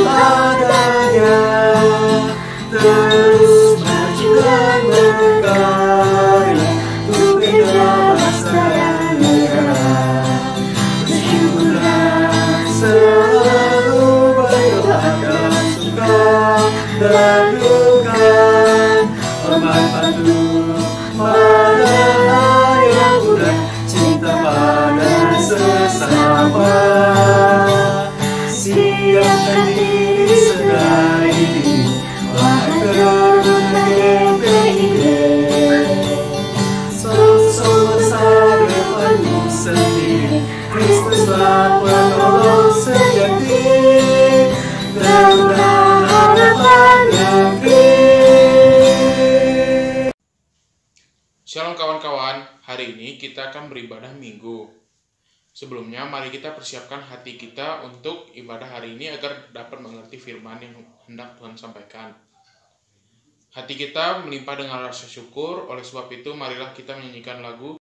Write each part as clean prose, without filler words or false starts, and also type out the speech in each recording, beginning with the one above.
padanya, terus maju dan berkarya untuk bela bangsa dan negara. Bersyukurlah selalu berdoa dalam suka dan duka, hormat patuh pada ayah bunda, cinta pada sesama, siapkan diri sedari dini, wahai berbagai PID. Sosok masa depanmu sendiri, Kristuslah penolong sejati, terunah harapan negeri. Shalom kawan-kawan, hari ini kita akan beribadah minggu. Sebelumnya, mari kita persiapkan hati kita untuk ibadah hari ini agar dapat mengerti firman yang hendak Tuhan sampaikan. Hati kita melimpah dengan rasa syukur, oleh sebab itu marilah kita menyanyikan lagu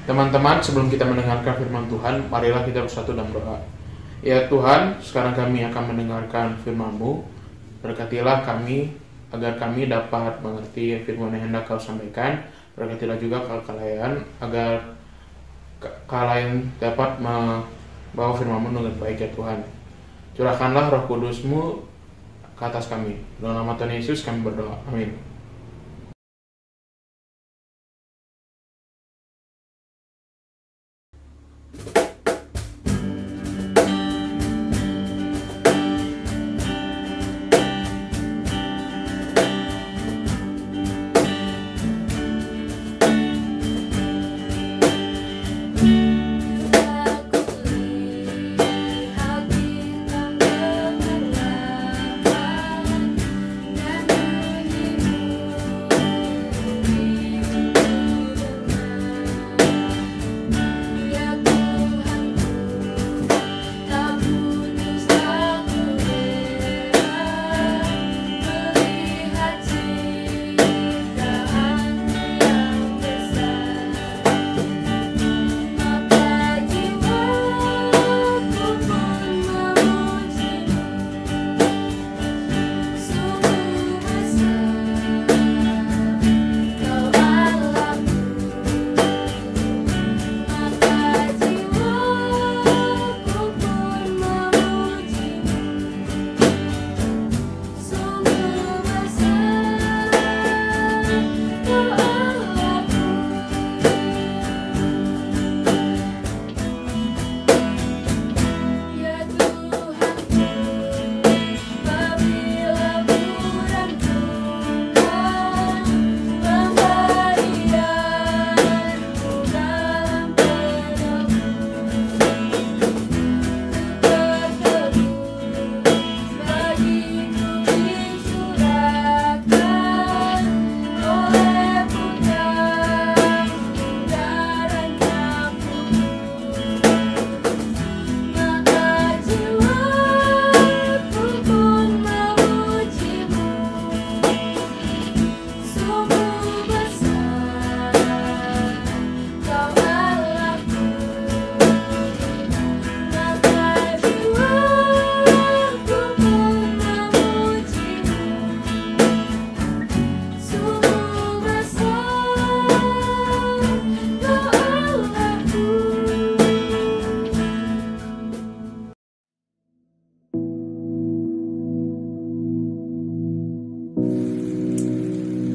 Teman-teman, sebelum kita mendengarkan firman Tuhan, marilah kita bersatu dalam doa. Ya Tuhan, sekarang kami akan mendengarkan firman-Mu. Berkatilah kami, agar kami dapat mengerti firman yang hendak Kau sampaikan. Berkatilah juga kalian, agar kalian dapat membawa firman-Mu dengan baik ya Tuhan. Curahkanlah Roh Kudus-Mu ke atas kami. Dalam nama Tuhan Yesus kami berdoa. Amin. Aku lihat bintang kemerlapan dan bunyi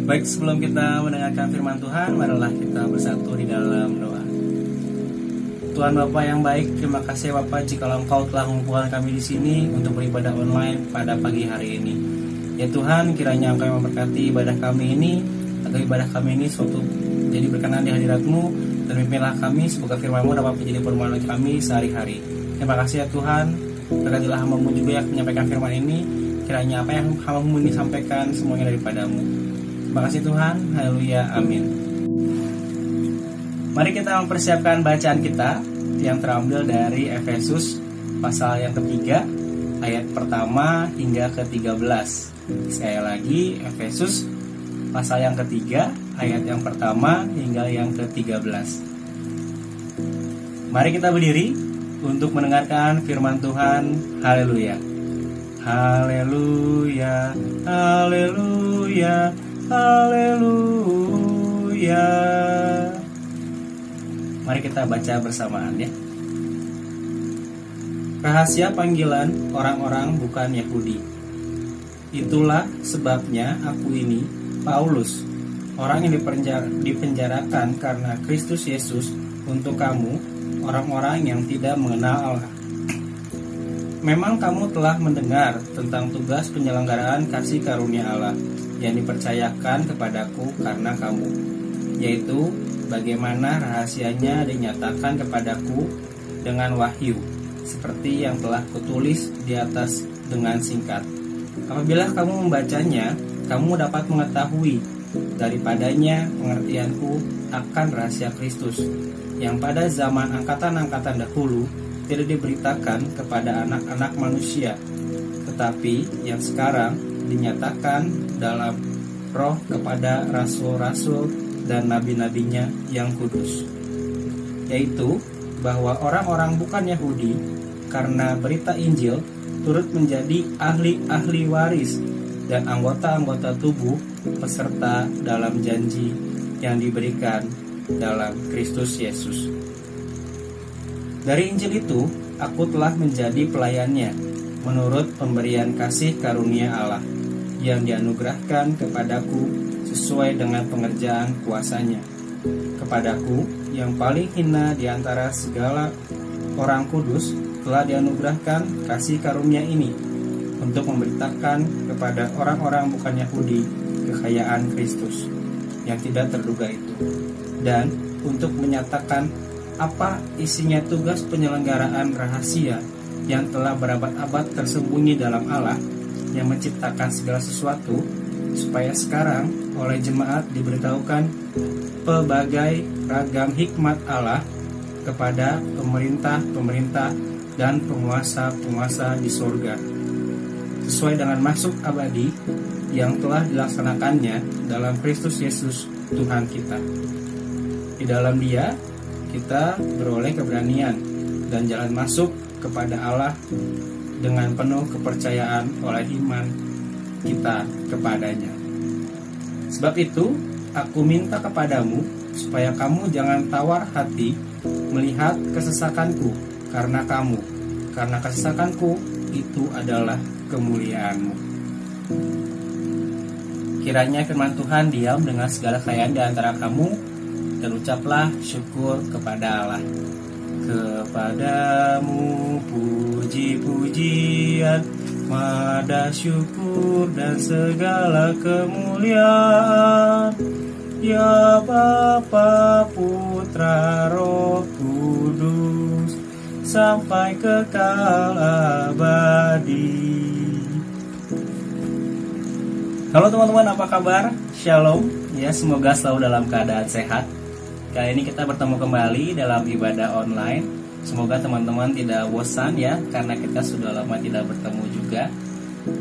Baik, sebelum kita mendengarkan firman Tuhan, marilah kita bersatu di dalam doa. Tuhan Bapa yang baik, terima kasih Bapa jikalau Engkau telah mengumpulkan kami di sini untuk beribadah online pada pagi hari ini. Ya Tuhan, kiranya Engkau yang memberkati ibadah kami ini, agar ibadah kami ini suatu jadi berkenan di hadirat-Mu, dan pimpinlah kami semoga firman-Mu dapat menjadi permohonan kami sehari-hari. Terima kasih ya Tuhan, berkatilah hamba-Mu juga yang menyampaikan firman ini, kiranya apa yang hamba-Mu ini sampaikan semuanya daripada-Mu. Terima kasih Tuhan, haleluya, amin. Mari kita mempersiapkan bacaan kita yang terambil dari Efesus pasal yang ketiga, ayat pertama hingga ke-13. Sekali lagi, Efesus pasal yang ketiga, ayat yang pertama hingga yang ke-13. Mari kita berdiri untuk mendengarkan firman Tuhan. Haleluya. Haleluya, haleluya, haleluya. Mari kita baca bersamaan ya. Rahasia panggilan orang-orang bukan Yahudi. Itulah sebabnya aku ini, Paulus, orang yang dipenjarakan karena Kristus Yesus untuk kamu, orang-orang yang tidak mengenal Allah. Memang kamu telah mendengar tentang tugas penyelenggaraan kasih karunia Allah yang dipercayakan kepadaku karena kamu, yaitu bagaimana rahasianya dinyatakan kepadaku dengan wahyu, seperti yang telah kutulis di atas dengan singkat. Apabila kamu membacanya, kamu dapat mengetahui daripadanya pengertianku akan rahasia Kristus, yang pada zaman angkatan-angkatan dahulu tidak diberitakan kepada anak-anak manusia, tetapi yang sekarang dinyatakan dalam roh kepada rasul-rasul dan nabi-nabinya yang kudus, yaitu bahwa orang-orang bukan Yahudi karena berita Injil turut menjadi ahli-ahli waris dan anggota-anggota tubuh peserta dalam janji yang diberikan dalam Kristus Yesus. Dari Injil itu aku telah menjadi pelayannya menurut pemberian kasih karunia Allah yang dianugerahkan kepadaku sesuai dengan pengerjaan kuasanya. Kepadaku yang paling hina di antara segala orang kudus telah dianugerahkan kasih karunia ini untuk memberitakan kepada orang-orang bukan Yahudi kekayaan Kristus yang tidak terduga itu, dan untuk menyatakan apa isinya tugas penyelenggaraan rahasia yang telah berabad-abad tersembunyi dalam Allah yang menciptakan segala sesuatu, supaya sekarang oleh jemaat diberitahukan pelbagai ragam hikmat Allah kepada pemerintah-pemerintah dan penguasa-penguasa di surga, sesuai dengan maksud abadi yang telah dilaksanakannya dalam Kristus Yesus Tuhan kita. Di dalam Dia kita beroleh keberanian dan jalan masuk kepada Allah dengan penuh kepercayaan oleh iman kita kepadanya. Sebab itu, aku minta kepadamu supaya kamu jangan tawar hati melihat kesesakanku karena kesesakanku itu adalah kemuliaanmu. Kiranya firman Tuhan diam dengan segala kekayaan di antara kamu, dan ucaplah syukur kepada Allah. Kepadamu puji-pujian, mada syukur dan segala kemuliaan, ya Bapa, Putra, Roh Kudus, sampai kekal abadi. Halo teman-teman, apa kabar? Shalom, ya semoga selalu dalam keadaan sehat. Kali ini kita bertemu kembali dalam ibadah online. Semoga teman-teman tidak bosan ya, karena kita sudah lama tidak bertemu juga.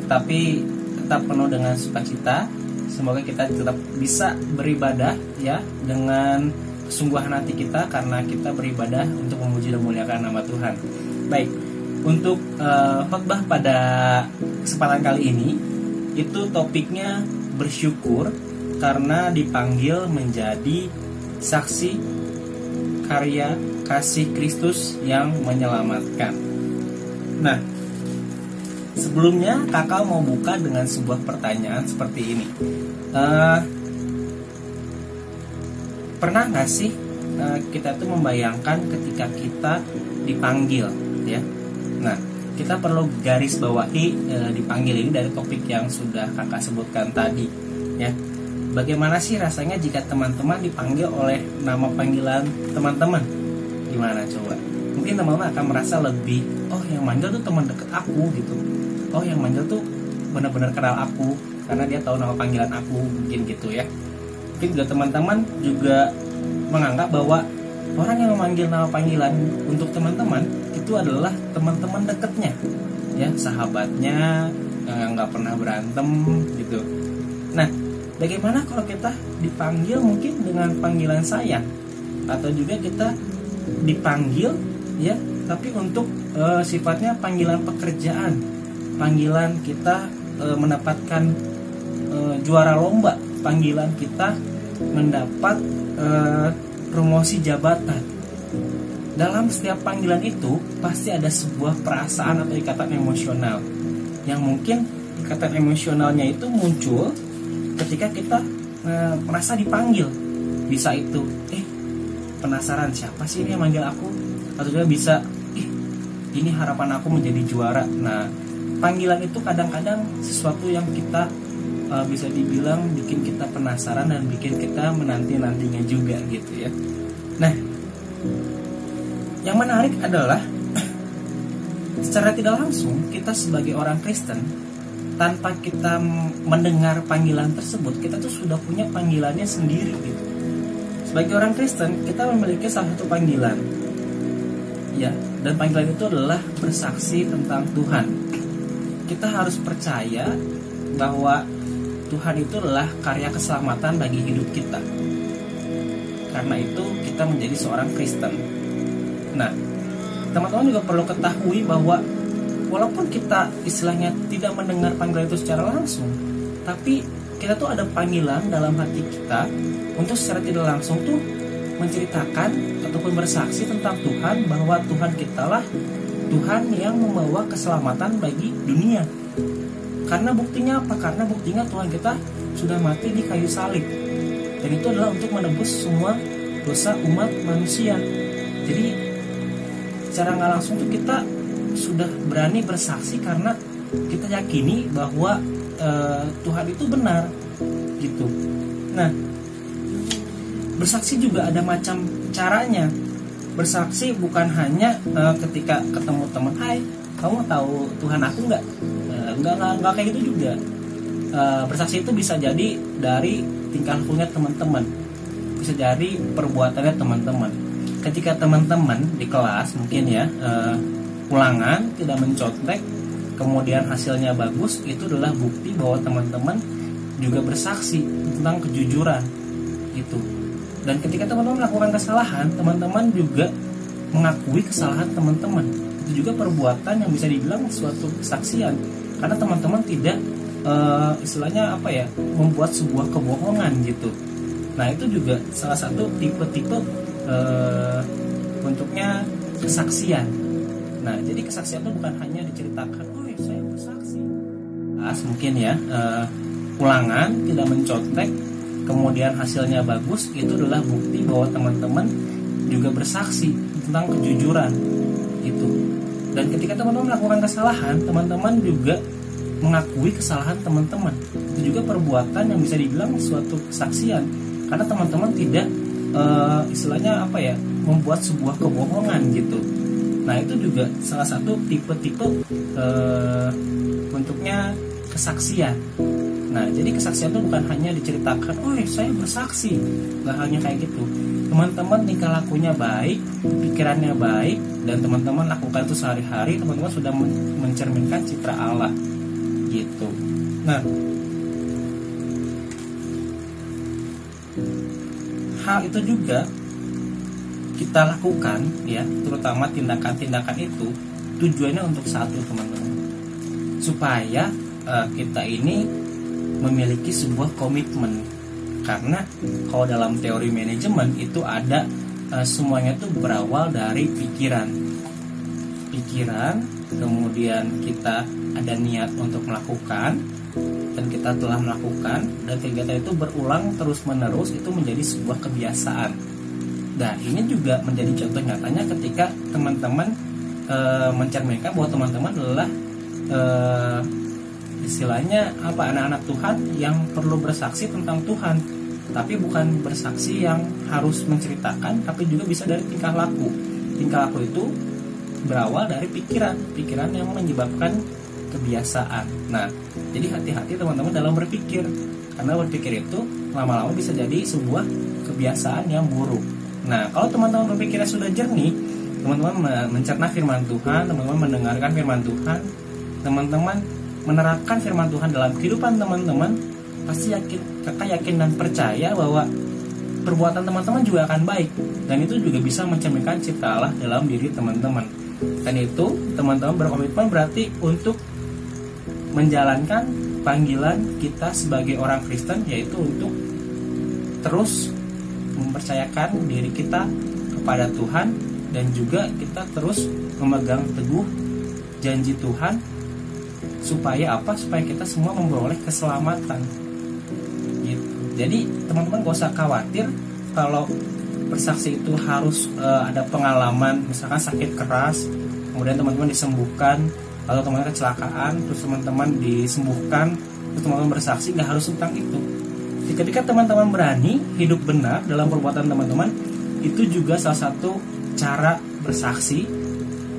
Tapi tetap penuh dengan sukacita. Semoga kita tetap bisa beribadah ya dengan kesungguhan hati kita, karena kita beribadah untuk memuji dan memuliakan nama Tuhan. Baik, untuk khotbah pada kesempatan kali ini itu topiknya bersyukur karena dipanggil menjadi saksi karya kasih Kristus yang menyelamatkan. Nah, sebelumnya kakak mau buka dengan sebuah pertanyaan seperti ini. Pernah nggak sih kita tuh membayangkan ketika kita dipanggil, ya? Nah, kita perlu garis bawahi dipanggil ini dari topik yang sudah kakak sebutkan tadi, ya. Bagaimana sih rasanya jika teman-teman dipanggil oleh nama panggilan teman-teman? Gimana coba? Mungkin teman-teman akan merasa lebih, oh yang manggil tuh teman deket aku gitu. Oh yang manggil tuh benar-benar kenal aku karena dia tahu nama panggilan aku, mungkin gitu ya. Mungkin juga teman-teman juga menganggap bahwa orang yang memanggil nama panggilan untuk teman-teman itu adalah teman-teman dekatnya, ya, sahabatnya yang nggak pernah berantem gitu. Nah, bagaimana kalau kita dipanggil mungkin dengan panggilan sayang, atau juga kita dipanggil, ya, tapi untuk sifatnya panggilan pekerjaan, panggilan kita mendapatkan juara lomba, panggilan kita mendapat promosi jabatan. Dalam setiap panggilan itu pasti ada sebuah perasaan atau ikatan emosional, yang mungkin ikatan emosionalnya itu muncul ketika kita merasa dipanggil. Bisa itu penasaran siapa sih ini yang manggil aku, atau juga bisa ini harapan aku menjadi juara. Nah, panggilan itu kadang-kadang sesuatu yang kita bisa dibilang bikin kita penasaran dan bikin kita menanti-nantinya juga gitu ya. Nah, yang menarik adalah secara tidak langsung kita sebagai orang Kristen, tanpa kita mendengar panggilan tersebut, kita tuh sudah punya panggilannya sendiri gitu. Sebagai orang Kristen, kita memiliki salah satu panggilan, ya, dan panggilan itu adalah bersaksi tentang Tuhan. Kita harus percaya bahwa Tuhan itu adalah karya keselamatan bagi hidup kita. Karena itu kita menjadi seorang Kristen. Nah, teman-teman juga perlu ketahui bahwa walaupun kita istilahnya tidak mendengar panggilan itu secara langsung, tapi kita tuh ada panggilan dalam hati kita untuk secara tidak langsung tuh menceritakan ataupun bersaksi tentang Tuhan, bahwa Tuhan kita lah Tuhan yang membawa keselamatan bagi dunia. Karena buktinya apa? Karena buktinya Tuhan kita sudah mati di kayu salib, dan itu adalah untuk menebus semua dosa umat manusia. Jadi secara nggak langsung tuh kita sudah berani bersaksi karena kita yakini bahwa Tuhan itu benar gitu. Nah, bersaksi juga ada macam caranya. Bersaksi bukan hanya ketika ketemu teman, hai, kamu tahu Tuhan aku nggak? Nggak kayak gitu juga. Bersaksi itu bisa jadi dari tingkah lakunya teman-teman, bisa jadi perbuatannya teman-teman. Ketika teman-teman di kelas mungkin ya ulangan tidak mencontek, kemudian hasilnya bagus, itu adalah bukti bahwa teman-teman juga bersaksi tentang kejujuran gitu. Dan ketika teman-teman melakukan kesalahan, teman-teman juga mengakui kesalahan teman-teman. Itu juga perbuatan yang bisa dibilang suatu kesaksian, karena teman-teman tidak istilahnya apa ya, membuat sebuah kebohongan gitu. Nah, itu juga salah satu tipe-tipe bentuknya kesaksian. Nah, jadi kesaksian itu bukan hanya diceritakan, oh ya, saya bersaksi. Mungkin ya ulangan tidak mencontek, kemudian hasilnya bagus, itu adalah bukti bahwa teman-teman juga bersaksi tentang kejujuran gitu. Dan ketika teman-teman melakukan kesalahan, teman-teman juga mengakui kesalahan teman-teman. Itu juga perbuatan yang bisa dibilang suatu kesaksian, karena teman-teman tidak istilahnya apa ya, membuat sebuah kebohongan gitu. Nah, itu juga salah satu tipe-tipe bentuknya kesaksian. Nah, jadi kesaksian itu bukan hanya diceritakan, oh ya, saya bersaksi, nggak hanya kayak gitu. Teman-teman tingkah lakunya baik, pikirannya baik, dan teman-teman lakukan itu sehari-hari, teman-teman sudah mencerminkan citra Allah gitu. Nah, hal itu juga kita lakukan ya, terutama tindakan-tindakan itu tujuannya untuk satu, teman-teman, supaya kita ini memiliki sebuah komitmen. Karena kalau dalam teori manajemen itu ada semuanya itu berawal dari pikiran, kemudian kita ada niat untuk melakukan, dan kita telah melakukan, dan kegiatan itu berulang terus menerus, itu menjadi sebuah kebiasaan. Nah, ini juga menjadi contoh nyatanya ketika teman-teman mencerminkan bahwa teman-teman adalah istilahnya anak-anak Tuhan yang perlu bersaksi tentang Tuhan, tapi bukan bersaksi yang harus menceritakan, tapi juga bisa dari tingkah laku. Tingkah laku itu berawal dari pikiran yang menyebabkan kebiasaan. Nah, jadi hati-hati teman-teman dalam berpikir, karena berpikir itu lama-lama bisa jadi sebuah kebiasaan yang buruk. Nah, kalau teman-teman berpikirnya sudah jernih, teman-teman mencerna firman Tuhan, teman-teman mendengarkan firman Tuhan, teman-teman menerapkan firman Tuhan dalam kehidupan teman-teman, pasti kakak yakin dan percaya bahwa perbuatan teman-teman juga akan baik, dan itu juga bisa mencerminkan cipta Allah dalam diri teman-teman. Dan itu teman-teman berkomitmen berarti untuk menjalankan panggilan kita sebagai orang Kristen, yaitu untuk terus mempercayakan diri kita kepada Tuhan, dan juga kita terus memegang teguh janji Tuhan. Supaya apa? Supaya kita semua memperoleh keselamatan gitu. Jadi teman-teman gak usah khawatir kalau bersaksi itu harus ada pengalaman, misalkan sakit keras, kemudian teman-teman disembuhkan, atau teman-teman kecelakaan, terus teman-teman disembuhkan, terus teman-teman bersaksi. Gak harus tentang itu. Ketika teman-teman berani hidup benar dalam perbuatan teman-teman, itu juga salah satu cara bersaksi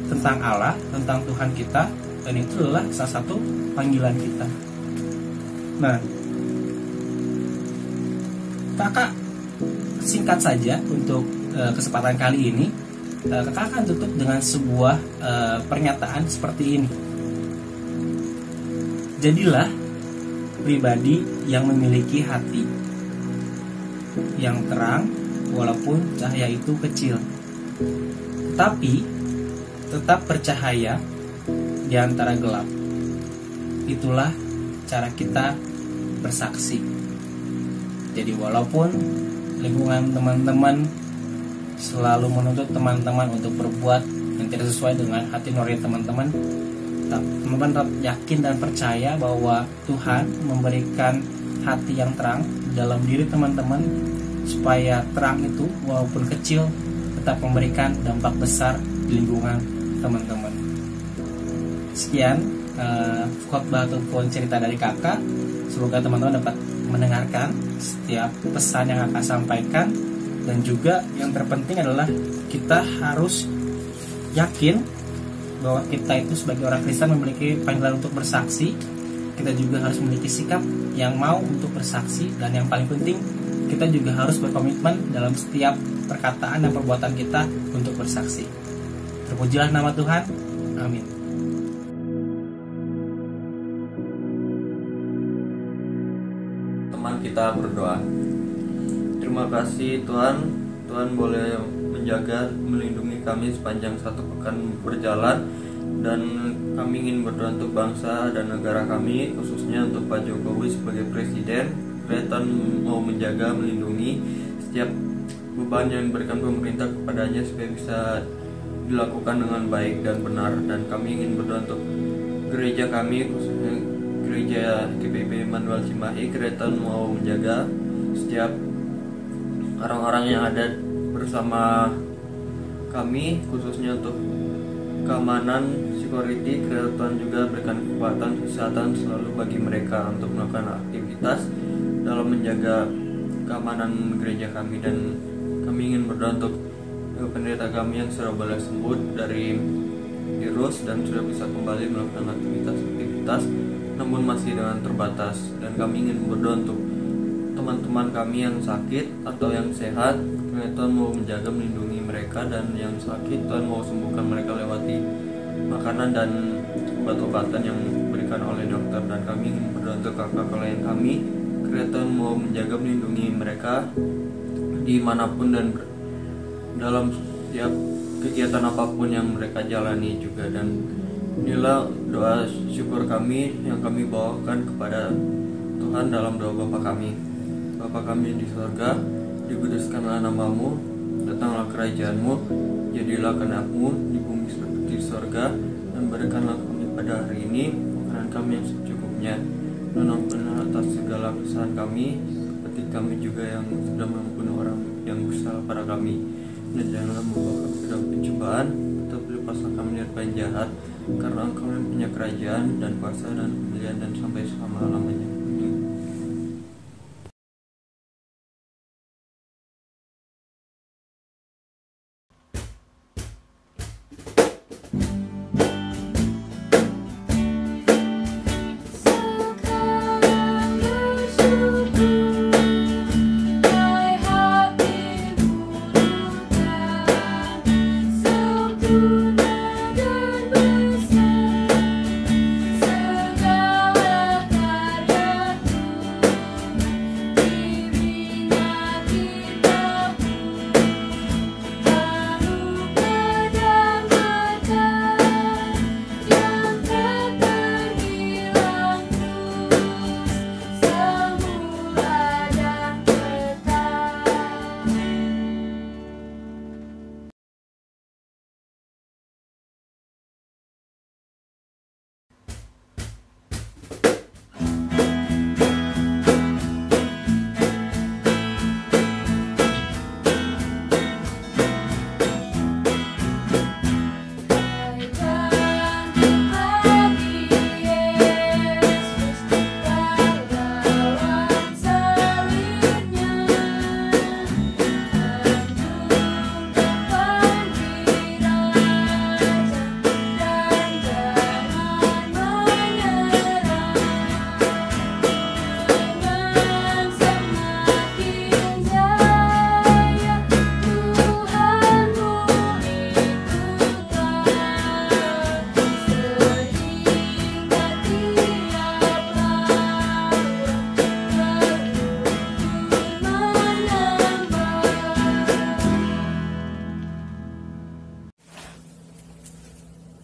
tentang Allah, tentang Tuhan kita, dan itu adalah salah satu panggilan kita. Nah, kakak singkat saja untuk kesempatan kali ini, kakak akan tutup dengan sebuah pernyataan seperti ini. Jadilah pribadi yang memiliki hati yang terang, walaupun cahaya itu kecil, tapi tetap bercahaya di antara gelap. Itulah cara kita bersaksi. Jadi walaupun lingkungan teman-teman selalu menuntut teman-teman untuk berbuat yang tidak sesuai dengan hati nurani teman-teman, teman-teman tetap yakin dan percaya bahwa Tuhan memberikan hati yang terang dalam diri teman-teman, supaya terang itu walaupun kecil tetap memberikan dampak besar di lingkungan teman-teman. Sekian khotbah ataupun cerita dari kakak. Semoga teman-teman dapat mendengarkan setiap pesan yang kakak sampaikan, dan juga yang terpenting adalah kita harus yakin bahwa kita itu sebagai orang Kristen memiliki panggilan untuk bersaksi. Kita juga harus memiliki sikap yang mau untuk bersaksi, dan yang paling penting kita juga harus berkomitmen dalam setiap perkataan dan perbuatan kita untuk bersaksi. Terpujilah nama Tuhan. Amin. Teman kita berdoa. Terima kasih Tuhan, Tuhan boleh menjaga, melindungi kami sepanjang satu pekan berjalan, dan kami ingin berdoa untuk bangsa dan negara kami, khususnya untuk Pak Jokowi sebagai Presiden. Tuhan mau menjaga, melindungi setiap beban yang diberikan pemerintah kepadanya supaya bisa dilakukan dengan baik dan benar. Dan kami ingin berdoa untuk gereja kami, khususnya gereja GPIB Immanuel Cimahi. Tuhan mau menjaga setiap orang-orang yang ada bersama kami, khususnya untuk keamanan, security. Tuhan juga berikan kekuatan, kesehatan selalu bagi mereka untuk melakukan aktivitas dalam menjaga keamanan gereja kami. Dan kami ingin berdoa untuk pendeta kami yang sudah boleh sembuh dari virus dan sudah bisa kembali melakukan aktivitas namun masih dengan terbatas. Dan kami ingin berdoa untuk teman-teman kami yang sakit atau yang sehat. Tuhan mau menjaga, melindungi mereka, dan yang sakit Tuhan mau sembuhkan mereka lewati makanan dan obat-obatan yang diberikan oleh dokter. Dan kami ingin berdoa untuk kakak klien kami, Tuhan mau menjaga, melindungi mereka dimanapun dan dalam setiap kegiatan apapun yang mereka jalani juga. Dan inilah doa syukur kami yang kami bawakan kepada Tuhan dalam doa Bapa kami. Bapa kami di surga, dikuduskanlah namamu, datanglah kerajaanmu, jadilah kehendakmu di bumi seperti di surga, dan berikanlah kami pada hari ini makanan kami yang secukupnya, dan ampunilah atas segala kesalahan kami, seperti kami juga yang sudah mengampuni orang yang bersalah pada kami. Dan janganlah membawa kami ke dalam pencobaan, tetapi lepaslah kami dari yang jahat, karena Engkau yang punya kerajaan dan kuasa dan kemuliaan dan sampai selama-lamanya. Amin.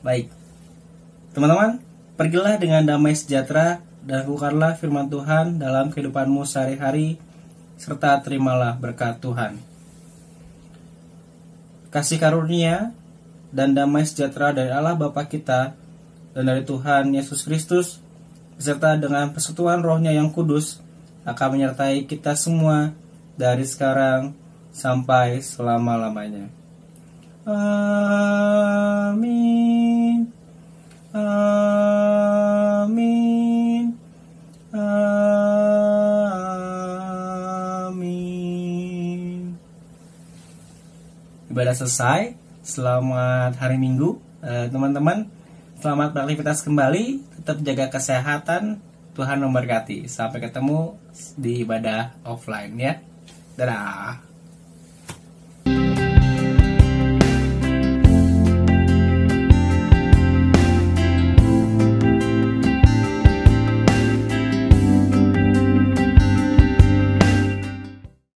Baik, teman-teman, pergilah dengan damai sejahtera dan lakukanlah firman Tuhan dalam kehidupanmu sehari-hari, serta terimalah berkat Tuhan. Kasih karunia dan damai sejahtera dari Allah Bapa kita dan dari Tuhan Yesus Kristus, beserta dengan persekutuan Roh-Nya yang kudus, akan menyertai kita semua dari sekarang sampai selama-lamanya. Amin. Amin. Amin. Ibadah selesai. Selamat hari Minggu, teman-teman. Selamat beraktivitas kembali. Tetap jaga kesehatan. Tuhan memberkati. Sampai ketemu di ibadah offline ya. Dadah.